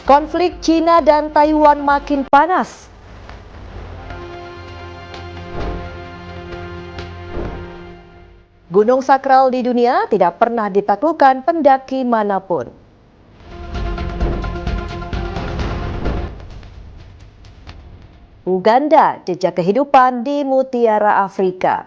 Konflik Cina dan Taiwan makin panas. Gunung sakral di dunia tidak pernah ditaklukkan pendaki manapun. Uganda, jejak kehidupan di mutiara Afrika.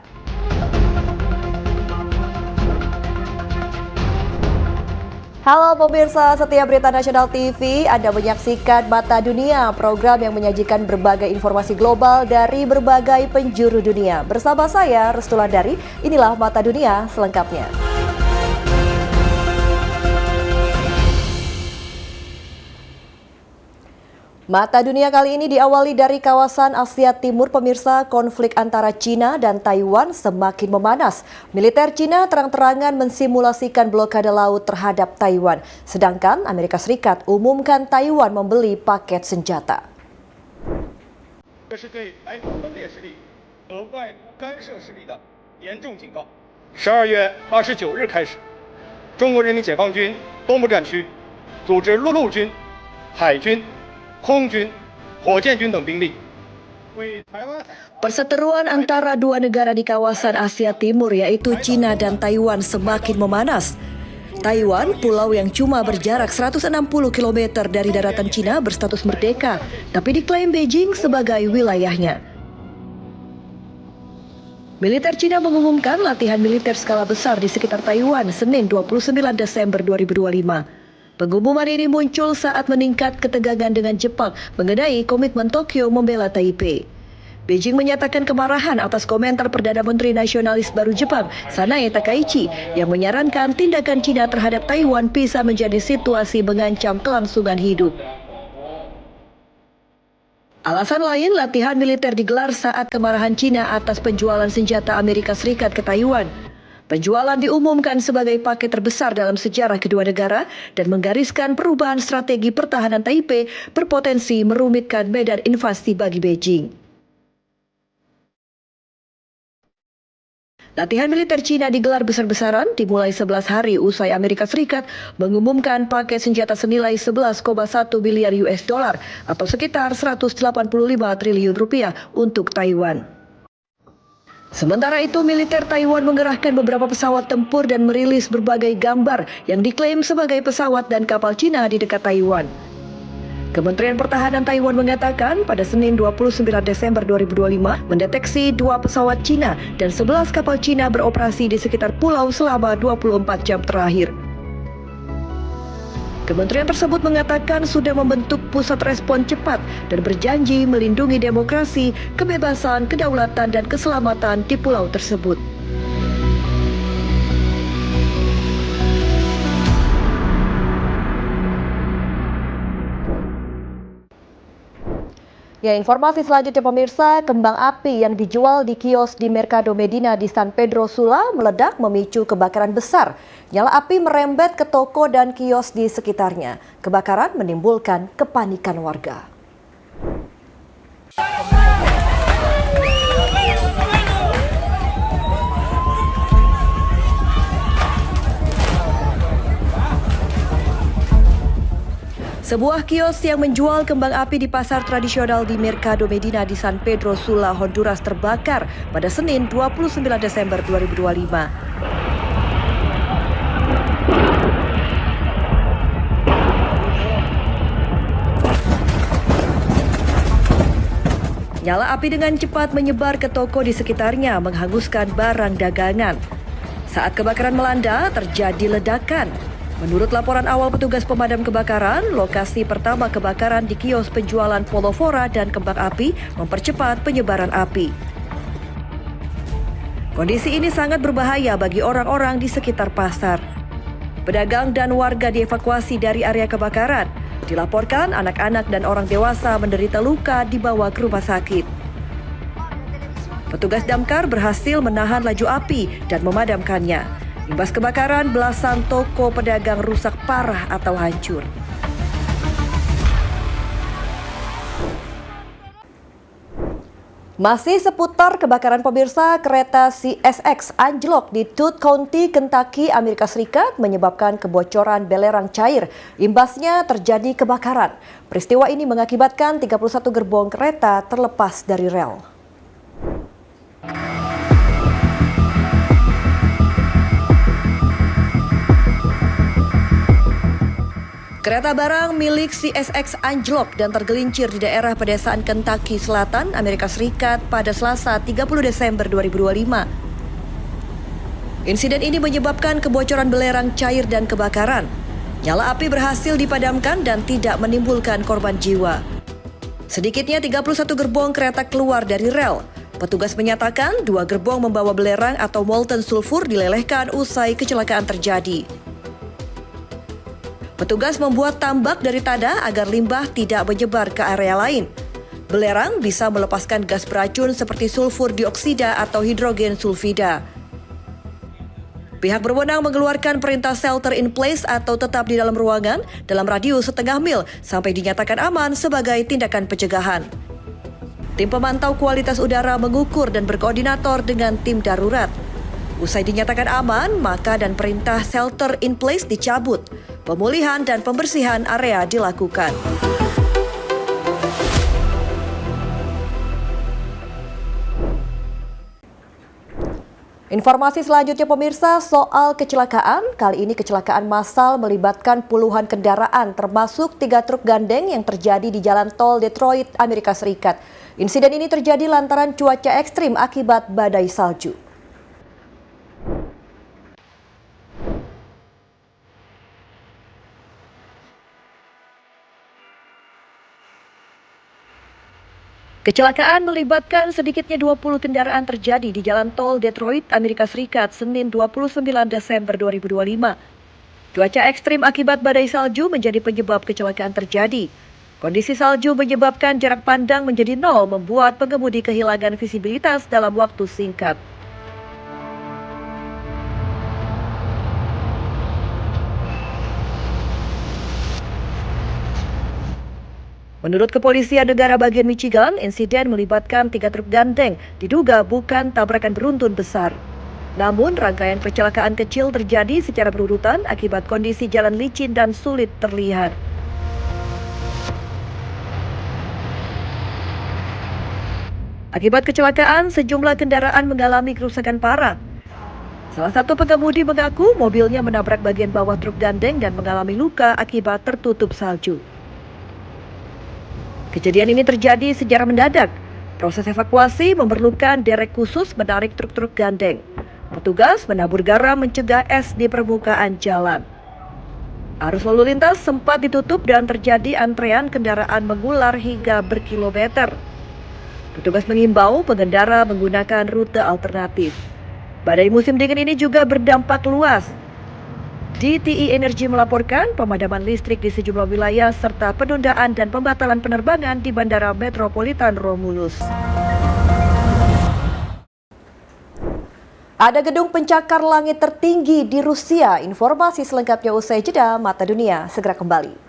Halo pemirsa setia Berita Nasional TV, Anda menyaksikan Mata Dunia, program yang menyajikan berbagai informasi global dari berbagai penjuru dunia. Bersama saya, Restulandari, inilah Mata Dunia selengkapnya. Mata Dunia kali ini diawali dari kawasan Asia Timur. Pemirsa, konflik antara Cina dan Taiwan semakin memanas. Militer Cina terang-terangan mensimulasikan blokade laut terhadap Taiwan. Sedangkan Amerika Serikat umumkan Taiwan membeli paket senjata. 这是对台湾分裂势力和外部干涉势力的严重警告。12月29日开始，中国人民解放军东部战区组织陆军、海军、空军、火箭军等兵力，为台湾。 Perseteruan antara dua negara di kawasan Asia Timur yaitu Cina dan Taiwan semakin memanas. Taiwan, pulau yang cuma berjarak 160 km dari daratan Cina, berstatus merdeka, tapi diklaim Beijing sebagai wilayahnya. Militer Cina mengumumkan latihan militer skala besar di sekitar Taiwan Senin 29 Desember 2025. Pengumuman ini muncul saat meningkat ketegangan dengan Jepang mengenai komitmen Tokyo membela Taipei. Beijing menyatakan kemarahan atas komentar Perdana Menteri Nasionalis Baru Jepang, Sanae Takaichi, yang menyarankan tindakan Cina terhadap Taiwan bisa menjadi situasi mengancam kelangsungan hidup. Alasan lain, latihan militer digelar saat kemarahan Cina atas penjualan senjata Amerika Serikat ke Taiwan. Penjualan diumumkan sebagai paket terbesar dalam sejarah kedua negara dan menggariskan perubahan strategi pertahanan Taipei berpotensi merumitkan medan invasi bagi Beijing. Latihan militer Cina digelar besar-besaran dimulai 11 hari usai Amerika Serikat mengumumkan paket senjata senilai 11,1 miliar US dollar atau sekitar 185 triliun rupiah untuk Taiwan. Sementara itu, militer Taiwan mengerahkan beberapa pesawat tempur dan merilis berbagai gambar yang diklaim sebagai pesawat dan kapal Cina di dekat Taiwan. Kementerian Pertahanan Taiwan mengatakan pada Senin 29 Desember 2025 mendeteksi 2 pesawat Cina dan 11 kapal Cina beroperasi di sekitar pulau selama 24 jam terakhir. Kementerian tersebut mengatakan sudah membentuk pusat respon cepat dan berjanji melindungi demokrasi, kebebasan, kedaulatan, dan keselamatan di pulau tersebut. Ya, informasi selanjutnya pemirsa, kembang api yang dijual di kios di Mercado Medina di San Pedro Sula meledak memicu kebakaran besar. Nyala api merembet ke toko dan kios di sekitarnya. Kebakaran menimbulkan kepanikan warga. Sebuah kios yang menjual kembang api di pasar tradisional di Mercado Medina di San Pedro Sula, Honduras terbakar pada Senin 29 Desember 2025. Nyala api dengan cepat menyebar ke toko di sekitarnya, menghanguskan barang dagangan. Saat kebakaran melanda, terjadi ledakan. Menurut laporan awal petugas pemadam kebakaran, lokasi pertama kebakaran di kios penjualan polovora dan kembang api mempercepat penyebaran api. Kondisi ini sangat berbahaya bagi orang-orang di sekitar pasar. Pedagang dan warga dievakuasi dari area kebakaran. Dilaporkan anak-anak dan orang dewasa menderita luka dibawa ke rumah sakit. Petugas damkar berhasil menahan laju api dan memadamkannya. Imbas kebakaran, belasan toko pedagang rusak parah atau hancur. Masih seputar kebakaran pemirsa, kereta CSX anjlok di Tooth County, Kentucky, Amerika Serikat menyebabkan kebocoran belerang cair. Imbasnya terjadi kebakaran. Peristiwa ini mengakibatkan 31 gerbong kereta terlepas dari rel. Kereta barang milik CSX anjlok dan tergelincir di daerah pedesaan Kentucky Selatan, Amerika Serikat pada Selasa 30 Desember 2025. Insiden ini menyebabkan kebocoran belerang cair dan kebakaran. Nyala api berhasil dipadamkan dan tidak menimbulkan korban jiwa. Sedikitnya 31 gerbong kereta keluar dari rel. Petugas menyatakan 2 gerbong membawa belerang atau molten sulfur dilelehkan usai kecelakaan terjadi. Petugas membuat tambak dari tada agar limbah tidak menyebar ke area lain. Belerang bisa melepaskan gas beracun seperti sulfur dioksida atau hidrogen sulfida. Pihak berwenang mengeluarkan perintah shelter in place atau tetap di dalam ruangan dalam radius setengah mil sampai dinyatakan aman sebagai tindakan pencegahan. Tim pemantau kualitas udara mengukur dan berkoordinator dengan tim darurat. Usai dinyatakan aman, maka dan perintah shelter in place dicabut. Pemulihan dan pembersihan area dilakukan. Informasi selanjutnya pemirsa soal kecelakaan. Kali ini kecelakaan massal melibatkan puluhan kendaraan termasuk 3 truk gandeng yang terjadi di jalan tol Detroit, Amerika Serikat. Insiden ini terjadi lantaran cuaca ekstrim akibat badai salju. Kecelakaan melibatkan sedikitnya 20 kendaraan terjadi di jalan tol Detroit, Amerika Serikat, Senin 29 Desember 2025. Cuaca ekstrim akibat badai salju menjadi penyebab kecelakaan terjadi. Kondisi salju menyebabkan jarak pandang menjadi nol, membuat pengemudi kehilangan visibilitas dalam waktu singkat. Menurut Kepolisian Negara bagian Michigan, insiden melibatkan 3 truk gandeng, diduga bukan tabrakan beruntun besar. Namun, rangkaian kecelakaan kecil terjadi secara berurutan akibat kondisi jalan licin dan sulit terlihat. Akibat kecelakaan, sejumlah kendaraan mengalami kerusakan parah. Salah satu pengemudi mengaku mobilnya menabrak bagian bawah truk gandeng dan mengalami luka akibat tertutup salju. Kejadian ini terjadi secara mendadak. Proses evakuasi memerlukan derek khusus menarik truk-truk gandeng. Petugas menabur garam mencegah es di permukaan jalan. Arus lalu lintas sempat ditutup dan terjadi antrean kendaraan mengular hingga berkilometer. Petugas mengimbau pengendara menggunakan rute alternatif. Badai musim dingin ini juga berdampak luas. DTE Energy melaporkan pemadaman listrik di sejumlah wilayah serta penundaan dan pembatalan penerbangan di Bandara Metropolitan Romulus. Ada gedung pencakar langit tertinggi di Rusia. Informasi selengkapnya usai jeda. Mata Dunia segera kembali.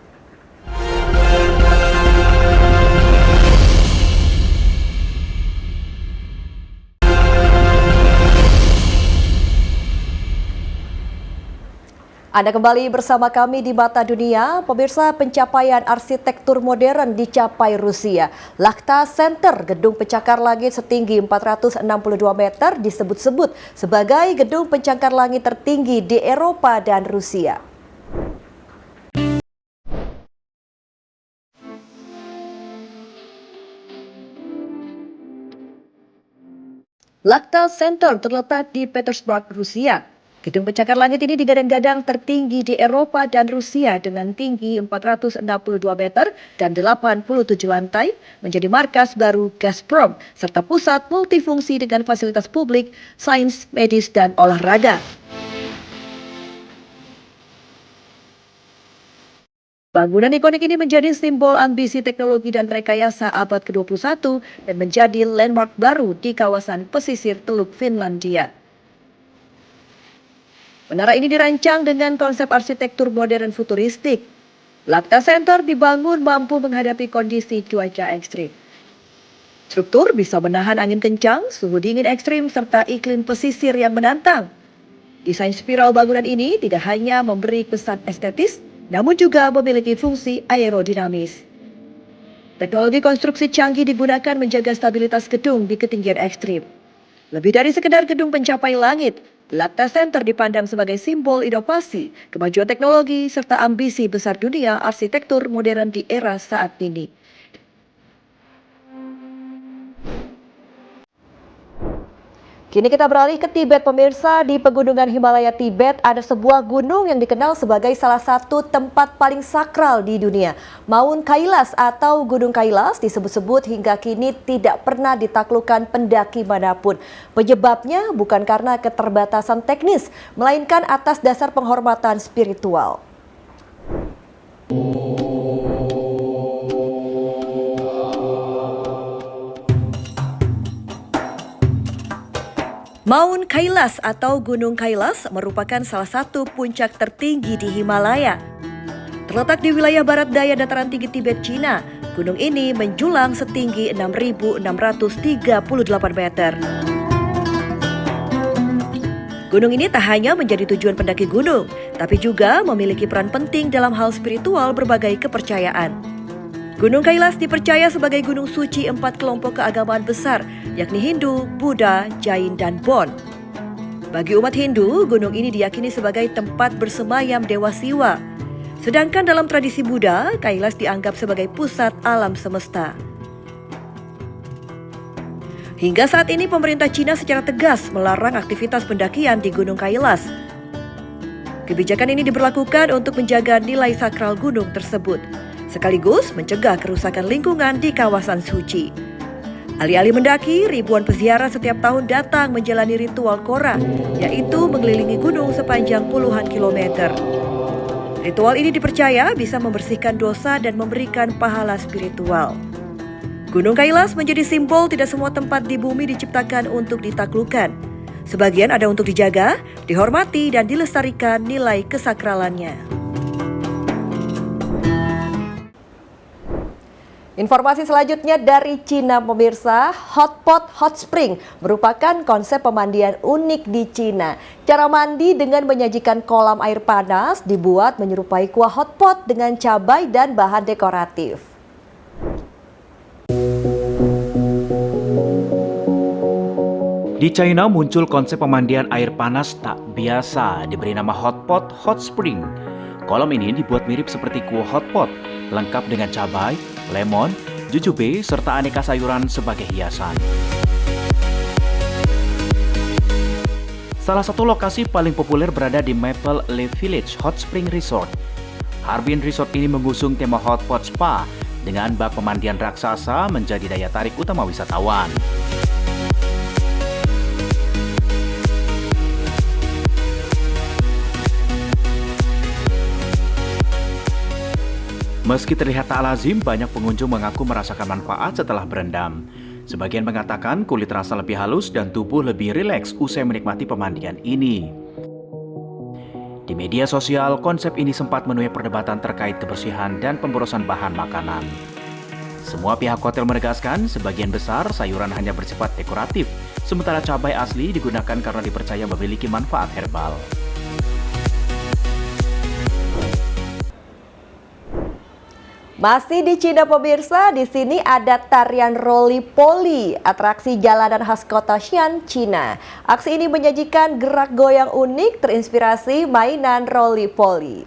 Anda kembali bersama kami di Mata Dunia. Pemirsa, pencapaian arsitektur modern dicapai Rusia. Lakhta Center, gedung pencakar langit setinggi 462 meter, disebut-sebut sebagai gedung pencakar langit tertinggi di Eropa dan Rusia. Lakhta Center terletak di Petersburg, Rusia. Gedung pencakar langit ini digadang-gadang tertinggi di Eropa dan Rusia dengan tinggi 462 meter dan 87 lantai, menjadi markas baru Gazprom, serta pusat multifungsi dengan fasilitas publik, sains, medis, dan olahraga. Bangunan ikonik ini menjadi simbol ambisi teknologi dan rekayasa abad ke-21 dan menjadi landmark baru di kawasan pesisir Teluk Finlandia. Menara ini dirancang dengan konsep arsitektur modern futuristik. Lakhta Center dibangun mampu menghadapi kondisi cuaca ekstrim. Struktur bisa menahan angin kencang, suhu dingin ekstrim, serta iklim pesisir yang menantang. Desain spiral bangunan ini tidak hanya memberi kesan estetis, namun juga memiliki fungsi aerodinamis. Teknologi konstruksi canggih digunakan menjaga stabilitas gedung di ketinggian ekstrim. Lebih dari sekedar gedung pencapai langit, Lakta Center dipandang sebagai simbol inovasi, kemajuan teknologi, serta ambisi besar dunia arsitektur modern di era saat ini. Kini kita beralih ke Tibet, pemirsa. Di pegunungan Himalaya Tibet ada sebuah gunung yang dikenal sebagai salah satu tempat paling sakral di dunia. Mount Kailas atau Gunung Kailas disebut-sebut hingga kini tidak pernah ditaklukkan pendaki manapun. Penyebabnya bukan karena keterbatasan teknis, melainkan atas dasar penghormatan spiritual. Mount Kailas atau Gunung Kailas merupakan salah satu puncak tertinggi di Himalaya. Terletak di wilayah barat daya dataran tinggi Tibet, Cina, gunung ini menjulang setinggi 6.638 meter. Gunung ini tak hanya menjadi tujuan pendaki gunung, tapi juga memiliki peran penting dalam hal spiritual berbagai kepercayaan. Gunung Kailas dipercaya sebagai gunung suci 4 kelompok keagamaan besar, yakni Hindu, Buddha, Jain, dan Bon. Bagi umat Hindu, gunung ini diyakini sebagai tempat bersemayam Dewa Siwa. Sedangkan dalam tradisi Buddha, Kailas dianggap sebagai pusat alam semesta. Hingga saat ini pemerintah Cina secara tegas melarang aktivitas pendakian di Gunung Kailas. Kebijakan ini diberlakukan untuk menjaga nilai sakral gunung tersebut, sekaligus mencegah kerusakan lingkungan di kawasan suci. Alih-alih mendaki, ribuan peziarah setiap tahun datang menjalani ritual Kora, yaitu mengelilingi gunung sepanjang puluhan kilometer. Ritual ini dipercaya bisa membersihkan dosa dan memberikan pahala spiritual. Gunung Kailas menjadi simbol tidak semua tempat di bumi diciptakan untuk ditaklukkan. Sebagian ada untuk dijaga, dihormati, dan dilestarikan nilai kesakralannya. Informasi selanjutnya dari Cina, pemirsa. Hot pot hot spring merupakan konsep pemandian unik di Cina. Cara mandi dengan menyajikan kolam air panas dibuat menyerupai kuah hot pot dengan cabai dan bahan dekoratif. Di China muncul konsep pemandian air panas tak biasa diberi nama hot pot hot spring. Kolam ini dibuat mirip seperti kuah hot pot, lengkap dengan cabai, lemon, jujube, serta aneka sayuran sebagai hiasan. Salah satu lokasi paling populer berada di Maple Leaf Village Hot Spring Resort. Harbin Resort ini mengusung tema hot pot spa dengan bak pemandian raksasa menjadi daya tarik utama wisatawan. Meski terlihat tak lazim, banyak pengunjung mengaku merasakan manfaat setelah berendam. Sebagian mengatakan kulit terasa lebih halus dan tubuh lebih rileks usai menikmati pemandian ini. Di media sosial, konsep ini sempat menuai perdebatan terkait kebersihan dan pemborosan bahan makanan. Semua pihak hotel menegaskan sebagian besar sayuran hanya bersifat dekoratif, sementara cabai asli digunakan karena dipercaya memiliki manfaat herbal. Masih di Cina, pemirsa, di sini ada tarian roly-poly, atraksi jalanan khas kota Xi'an, Cina. Aksi ini menyajikan gerak goyang unik terinspirasi mainan roly-poly.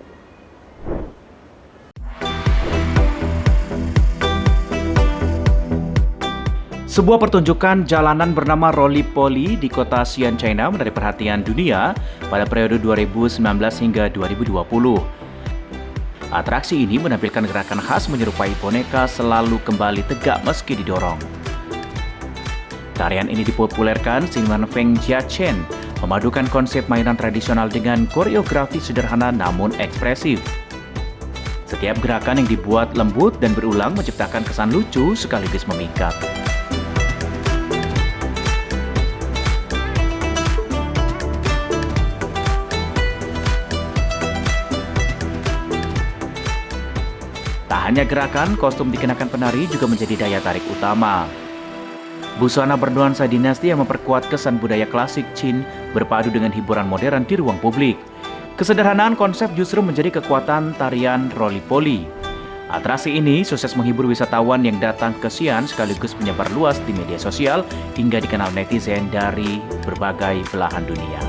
Sebuah pertunjukan jalanan bernama roly-poly di kota Xi'an, China menarik perhatian dunia pada periode 2019 hingga 2020. Atraksi ini menampilkan gerakan khas menyerupai boneka selalu kembali tegak meski didorong. Tarian ini dipopulerkan seniman Feng Jiachen, memadukan konsep mainan tradisional dengan koreografi sederhana namun ekspresif. Setiap gerakan yang dibuat lembut dan berulang menciptakan kesan lucu sekaligus memikat. Tak hanya gerakan, kostum dikenakan penari juga menjadi daya tarik utama. Busana bernuansa dinasti yang memperkuat kesan budaya klasik Qin berpadu dengan hiburan modern di ruang publik. Kesederhanaan konsep justru menjadi kekuatan tarian roly-poly. Atraksi ini sukses menghibur wisatawan yang datang ke Xi'an sekaligus menyebar luas di media sosial hingga dikenal netizen dari berbagai belahan dunia.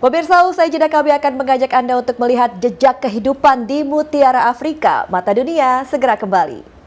Pemirsa, usai jeda kami akan mengajak Anda untuk melihat jejak kehidupan di mutiara Afrika. Mata Dunia segera kembali.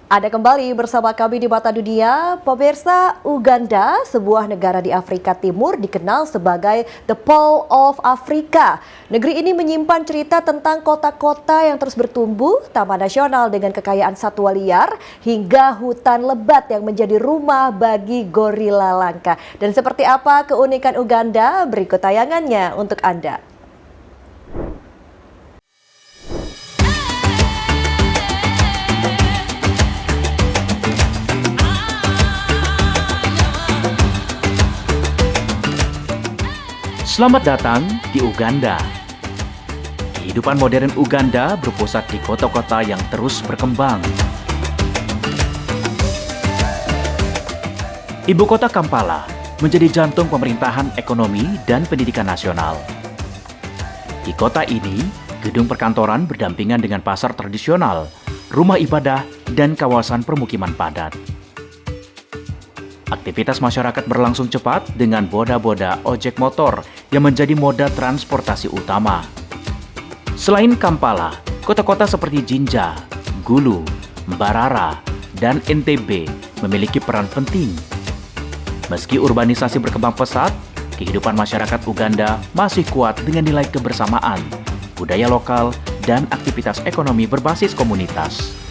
Ada kembali bersama kami di Mata Dunia. Pemirsa, Uganda, sebuah negara di Afrika Timur dikenal sebagai The Pearl of Africa. Negeri ini menyimpan cerita tentang kota-kota yang terus bertumbuh, taman nasional dengan kekayaan satwa liar, hingga hutan lebat yang menjadi rumah bagi gorila langka. Dan seperti apa keunikan Uganda? Berikut tayangannya untuk Anda. Selamat datang di Uganda. Kehidupan modern Uganda berpusat di kota-kota yang terus berkembang. Ibu kota Kampala menjadi jantung pemerintahan ekonomi dan pendidikan nasional. Di kota ini, gedung perkantoran berdampingan dengan pasar tradisional, rumah ibadah, dan kawasan permukiman padat. Aktivitas masyarakat berlangsung cepat dengan boda-boda ojek motor yang menjadi moda transportasi utama. Selain Kampala, kota-kota seperti Jinja, Gulu, Mbarara, dan Entebbe memiliki peran penting. Meski urbanisasi berkembang pesat, kehidupan masyarakat Uganda masih kuat dengan nilai kebersamaan, budaya lokal, dan aktivitas ekonomi berbasis komunitas.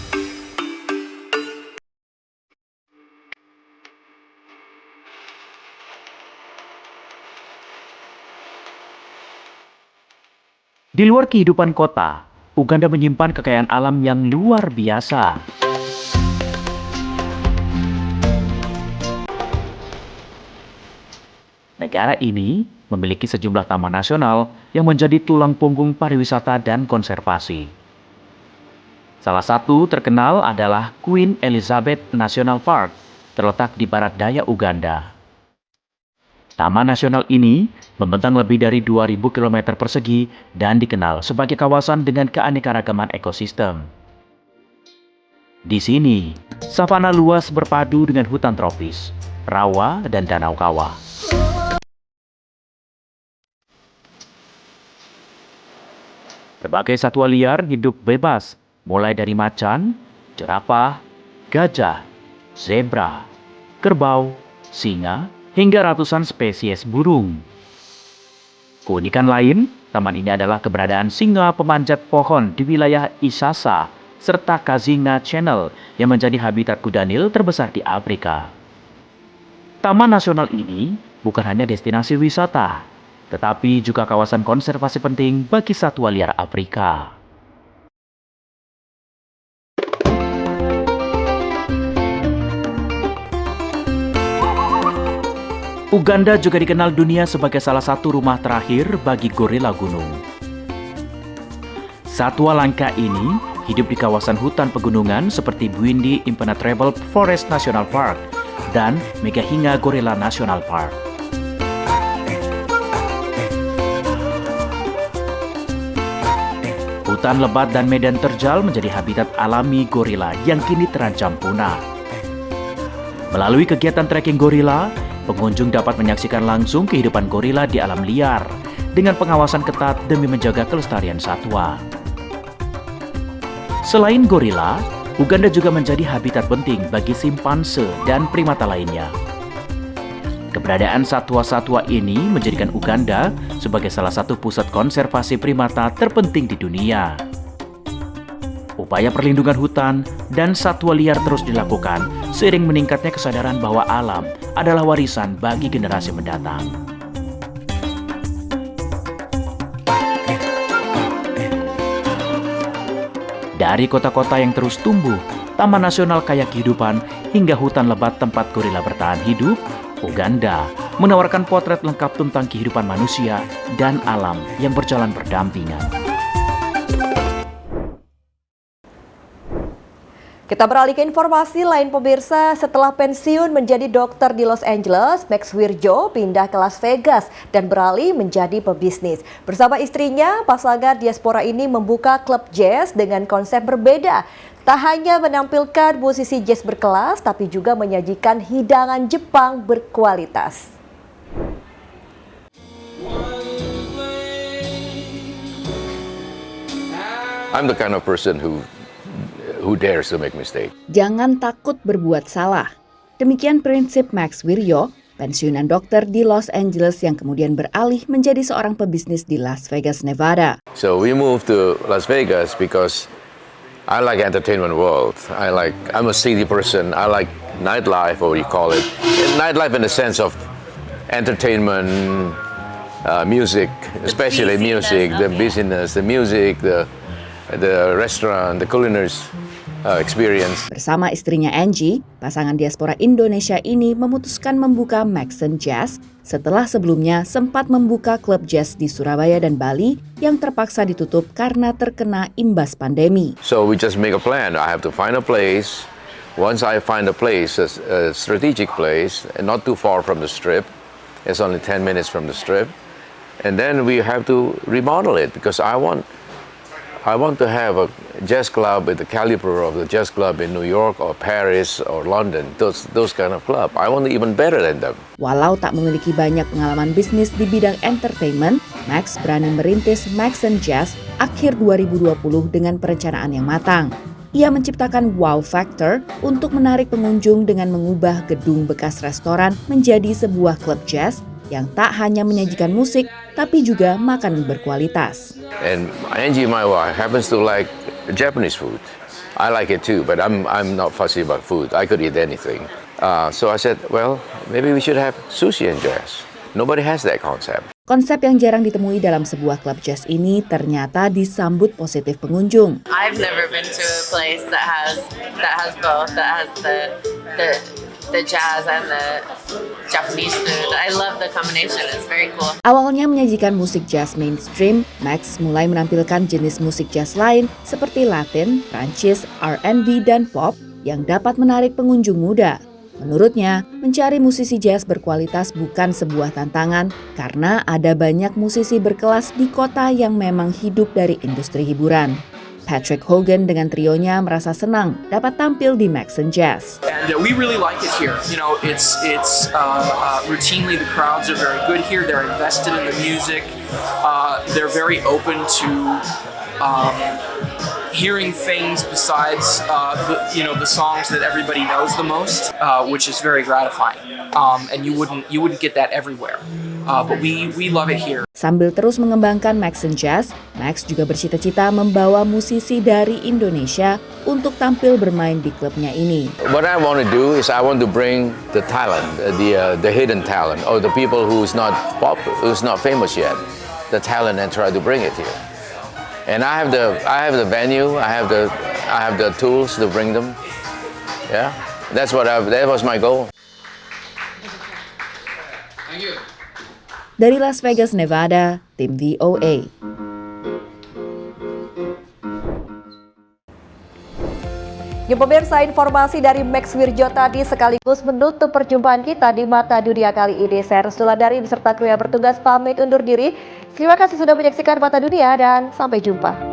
Di luar kehidupan kota, Uganda menyimpan kekayaan alam yang luar biasa. Negara ini memiliki sejumlah taman nasional yang menjadi tulang punggung pariwisata dan konservasi. Salah satu terkenal adalah Queen Elizabeth National Park, terletak di barat daya Uganda. Taman nasional ini membentang lebih dari 2.000 km persegi dan dikenal sebagai kawasan dengan keanekaragaman ekosistem. Di sini, savana luas berpadu dengan hutan tropis, rawa, dan danau kawah. Berbagai satwa liar hidup bebas, mulai dari macan, jerapah, gajah, zebra, kerbau, singa, hingga ratusan spesies burung. Keunikan lain, taman ini adalah keberadaan singa pemanjat pohon di wilayah Isasa, serta Kazinga Channel yang menjadi habitat kuda Nil terbesar di Afrika. Taman nasional ini bukan hanya destinasi wisata, tetapi juga kawasan konservasi penting bagi satwa liar Afrika. Uganda juga dikenal dunia sebagai salah satu rumah terakhir bagi gorila gunung. Satwa langka ini hidup di kawasan hutan pegunungan seperti Bwindi Impenetrable Forest National Park dan Megahinga Gorilla National Park. Hutan lebat dan medan terjal menjadi habitat alami gorila yang kini terancam punah. Melalui kegiatan trekking gorila, pengunjung dapat menyaksikan langsung kehidupan gorila di alam liar dengan pengawasan ketat demi menjaga kelestarian satwa. Selain gorila, Uganda juga menjadi habitat penting bagi simpanse dan primata lainnya. Keberadaan satwa-satwa ini menjadikan Uganda sebagai salah satu pusat konservasi primata terpenting di dunia. Upaya perlindungan hutan dan satwa liar terus dilakukan seiring meningkatnya kesadaran bahwa alam adalah warisan bagi generasi mendatang. Dari kota-kota yang terus tumbuh, Taman Nasional Kaya Kehidupan, hingga hutan lebat tempat gorila bertahan hidup, Uganda menawarkan potret lengkap tentang kehidupan manusia dan alam yang berjalan berdampingan. Kita beralih ke informasi lain pemirsa. Setelah pensiun menjadi dokter di Los Angeles, Max Wirjo pindah ke Las Vegas dan beralih menjadi pebisnis. Bersama istrinya, pasangan diaspora ini membuka klub jazz dengan konsep berbeda. Tak hanya menampilkan musisi jazz berkelas, tapi juga menyajikan hidangan Jepang berkualitas. I'm the kind of person who dares to make mistake. Jangan takut berbuat salah. Demikian prinsip Max Wirjo, pensiunan dokter di Los Angeles yang kemudian beralih menjadi seorang pebisnis di Las Vegas, Nevada. So we moved to Las Vegas because I like entertainment world. I'm a city person. I like nightlife, or what you call it. Nightlife in the sense of entertainment, music, especially music, the business, the music, the restaurant, the culinary experience. Bersama istrinya Angie, pasangan diaspora Indonesia ini memutuskan membuka Maxon Jazz setelah sebelumnya sempat membuka klub jazz di Surabaya dan Bali yang terpaksa ditutup karena terkena imbas pandemi. So we just make a plan. I have to find a place. Once I find a place, a strategic place, and not too far from the strip, it's only 10 minutes from the strip, and then we have to remodel it because I want to have a jazz club with the caliber of the jazz club in New York or Paris or London, those kind of club. I want even better than them. Walau tak memiliki banyak pengalaman bisnis di bidang entertainment, Max berani merintis Maxon Jazz akhir 2020 dengan perencanaan yang matang. Ia menciptakan wow factor untuk menarik pengunjung dengan mengubah gedung bekas restoran menjadi sebuah klub jazz yang tak hanya menyajikan musik, tapi juga makanan berkualitas. And Angie, my wife, happens to like Japanese food. I like it too, but I'm not fussy about food. I could eat anything. So I said, well, maybe we should have sushi and jazz. Nobody has that concept. Konsep yang jarang ditemui dalam sebuah klub jazz ini ternyata disambut positif pengunjung. I've never been to a place that has both, that has the jazz and the Japanese food. I love the combination. It's very cool. Awalnya menyajikan musik jazz mainstream, Max mulai menampilkan jenis musik jazz lain seperti Latin, Prancis, R&B, dan pop yang dapat menarik pengunjung muda. Menurutnya, mencari musisi jazz berkualitas bukan sebuah tantangan karena ada banyak musisi berkelas di kota yang memang hidup dari industri hiburan. Patrick Hogan dengan trionya merasa senang dapat tampil di Maxon Jazz. And we really like it here. You know, it's routinely the crowds are very good here. They're invested in the music. They're very open to hearing things besides the songs that everybody knows the most, which is very gratifying. And you wouldn't get that everywhere. But we love it here. Sambil terus mengembangkan Maxon Jazz, Max juga bercita-cita membawa musisi dari Indonesia untuk tampil bermain di klubnya ini. What I want to do is I want to bring the talent, the hidden talent, or the people who's not famous yet, the talent, and try to bring it here. And I have the venue, I have the tools to bring them. Yeah, that was my goal. Thank you. Dari Las Vegas, Nevada, tim VOA. Ya pemirsa, informasi dari Max Wirjo tadi sekaligus menutup perjumpaan kita di Mata Dunia kali ini. Saya Restuladari beserta kru yang bertugas pamit undur diri. Terima kasih sudah menyaksikan Mata Dunia dan sampai jumpa.